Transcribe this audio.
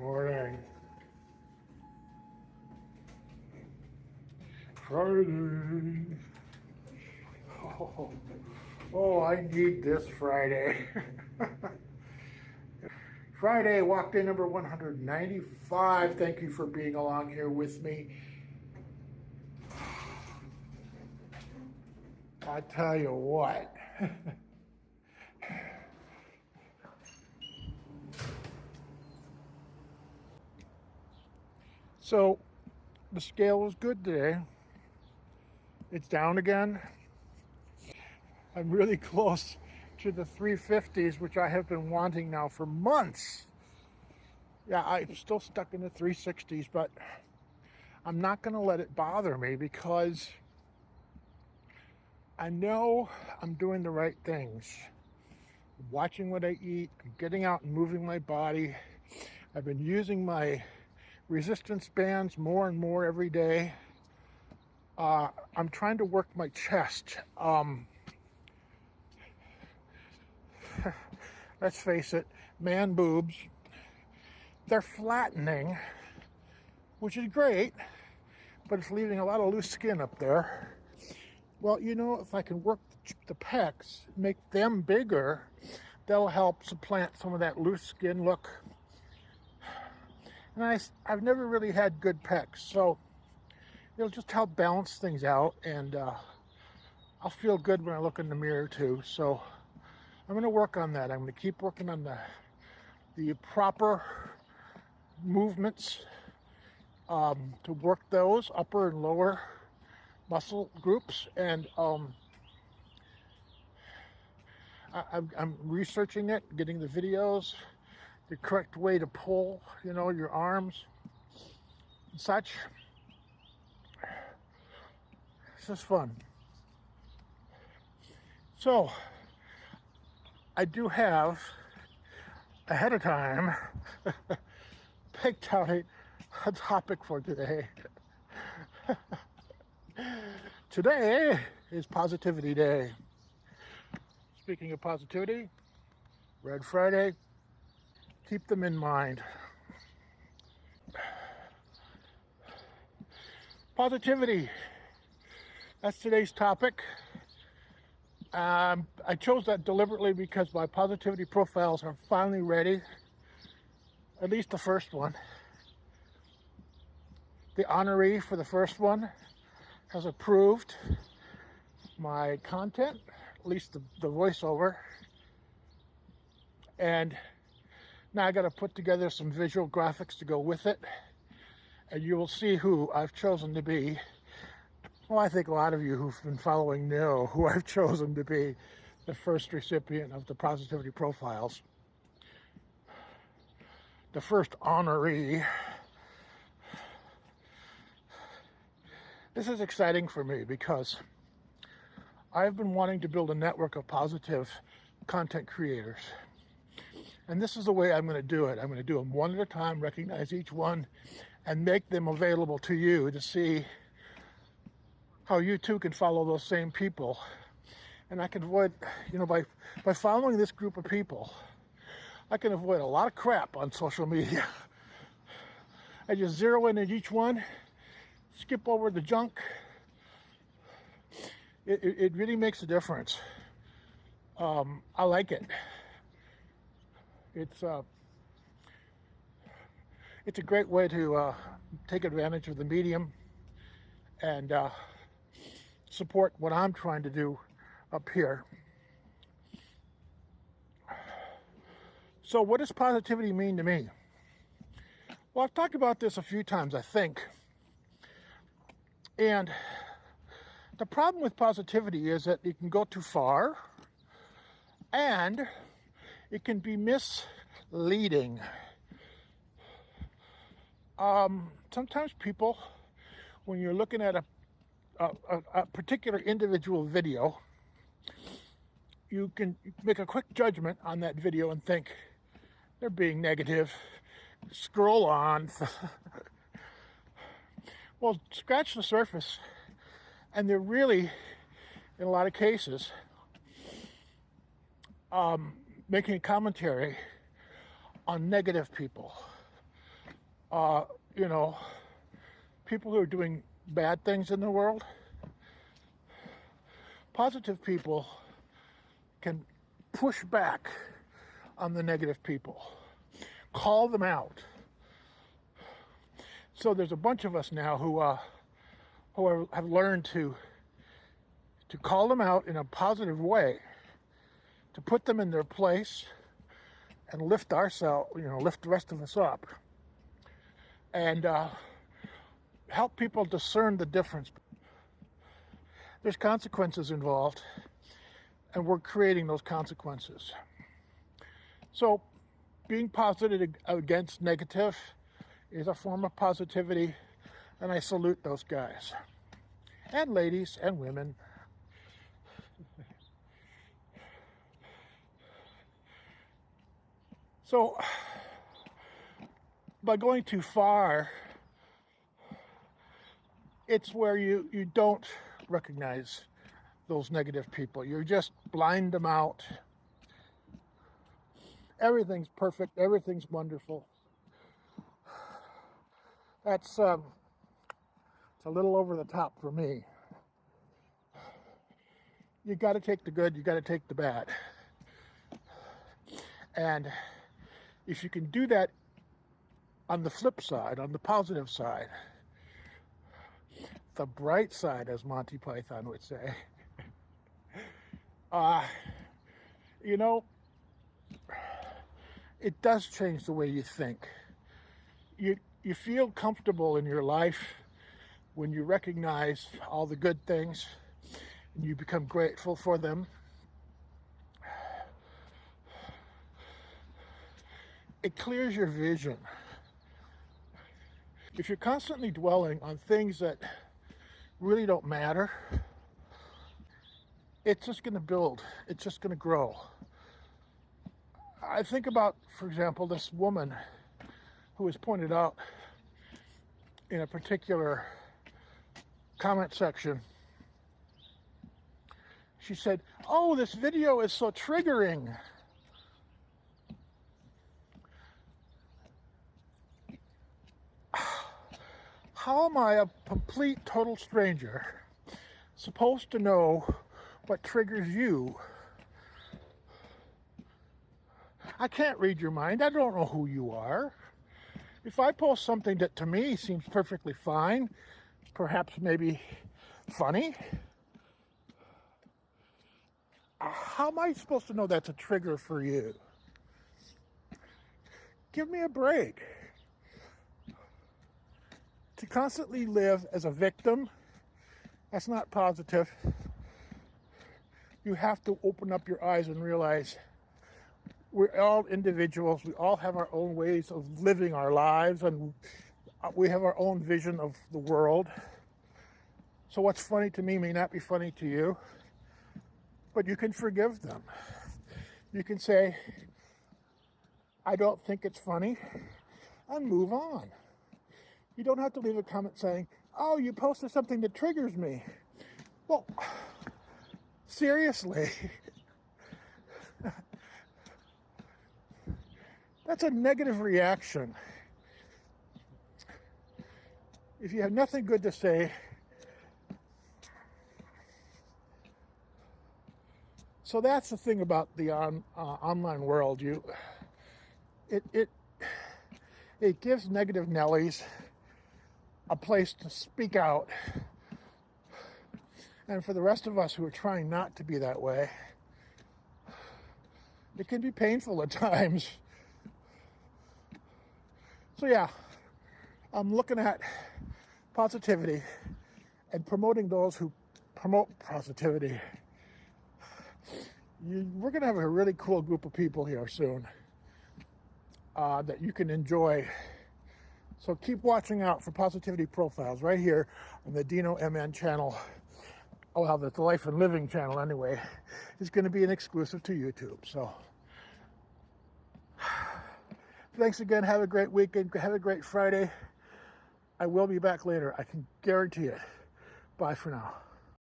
Morning. Friday. I need this Friday. Friday, walk day number 195. Thank you for being along here with me. I tell you what. So, the scale was good today. It's down again. I'm really close to the 350s, which I have been wanting now for months. Yeah, I'm still stuck in the 360s, but I'm not going to let it bother me because I know I'm doing the right things. I'm watching what I eat. I'm getting out and moving my body. I've been using my resistance bands more and more every day. I'm trying to work my chest. Let's face it, man boobs, they're flattening, which is great, but it's leaving a lot of loose skin up there. Well, if I can work the pecs, make them bigger, that'll help supplant some of that loose skin look. And I've never really had good pecs, so it'll just help balance things out, and I'll feel good when I look in the mirror too. So I'm going to work on that. I'm going to keep working on the proper movements to work those upper and lower muscle groups, and I'm researching it, getting the videos, the correct way to pull, your arms and such. This is fun. So I do have ahead of time picked out a topic for today. Today is Positivity Day. Speaking of positivity, Red Friday, keep them in mind. Positivity, that's today's topic. I chose that deliberately because my positivity profiles are finally ready, at least the first one. The honoree for the first one has approved my content, at least the voiceover. And now I got to put together some visual graphics to go with it. And you will see who I've chosen to be. Well, I think a lot of you who've been following know who I've chosen to be the first recipient of the positivity profiles. The first honoree. This is exciting for me because I've been wanting to build a network of positive content creators. And this is the way I'm going to do it. I'm going to do them one at a time, recognize each one, and make them available to you to see how you too can follow those same people. And I can avoid, by following this group of people, I can avoid a lot of crap on social media. I just zero in at each one, skip over the junk. It really makes a difference. I like it. It's a great way to take advantage of the medium and support what I'm trying to do up here. So what does positivity mean to me? Well, I've talked about this a few times, I think. And the problem with positivity is that it can go too far and it can be misleading. Sometimes people, when you're looking at a particular individual video, you can make a quick judgment on that video and think they're being negative. Scroll on. Well, scratch the surface, and they're really, in a lot of cases, making a commentary on negative people. uh, you know, people who are doing bad things in the world. Positive people can push back on the negative people, call them out. So there's a bunch of us now who have learned to call them out in a positive way, to put them in their place, and lift ourselves, lift the rest of us up, and help people discern the difference. There's consequences involved, and we're creating those consequences. So being positive against negative is a form of positivity, and I salute those guys and ladies and women. So by going too far, it's where you don't recognize those negative people. You just blind them out. Everything's perfect. Everything's wonderful. That's it's a little over the top for me. You got to take the good. You got to take the bad. And if you can do that on the flip side, on the positive side, the bright side, as Monty Python would say, it does change the way you think. You feel comfortable in your life when you recognize all the good things and you become grateful for them. It clears your vision. If you're constantly dwelling on things that really don't matter, it's just going to build. It's just going to grow. I think about, for example, this woman who was pointed out in a particular comment section. She said, "Oh, this video is so triggering." How am I, a complete, total stranger, supposed to know what triggers you? I can't read your mind. I don't know who you are. If I post something that to me seems perfectly fine, perhaps maybe funny, how am I supposed to know that's a trigger for you? Give me a break. To constantly live as a victim, that's not positive. You have to open up your eyes and realize we're all individuals. We all have our own ways of living our lives, and we have our own vision of the world. So what's funny to me may not be funny to you, but you can forgive them. You can say, "I don't think it's funny," and move on. You don't have to leave a comment saying, "Oh, you posted something that triggers me." Well, seriously. That's a negative reaction. If you have nothing good to say, so that's the thing about the online world. It gives negative Nellies a place to speak out, and for the rest of us who are trying not to be that way, it can be painful at times. So yeah, I'm looking at positivity and promoting those who promote positivity. We're going to have a really cool group of people here soon that you can enjoy. So keep watching out for positivity profiles right here on the DeanoMN channel. Oh, well, the Life and Living channel anyway. It's going to be an exclusive to YouTube. So thanks again. Have a great weekend. Have a great Friday. I will be back later. I can guarantee it. Bye for now.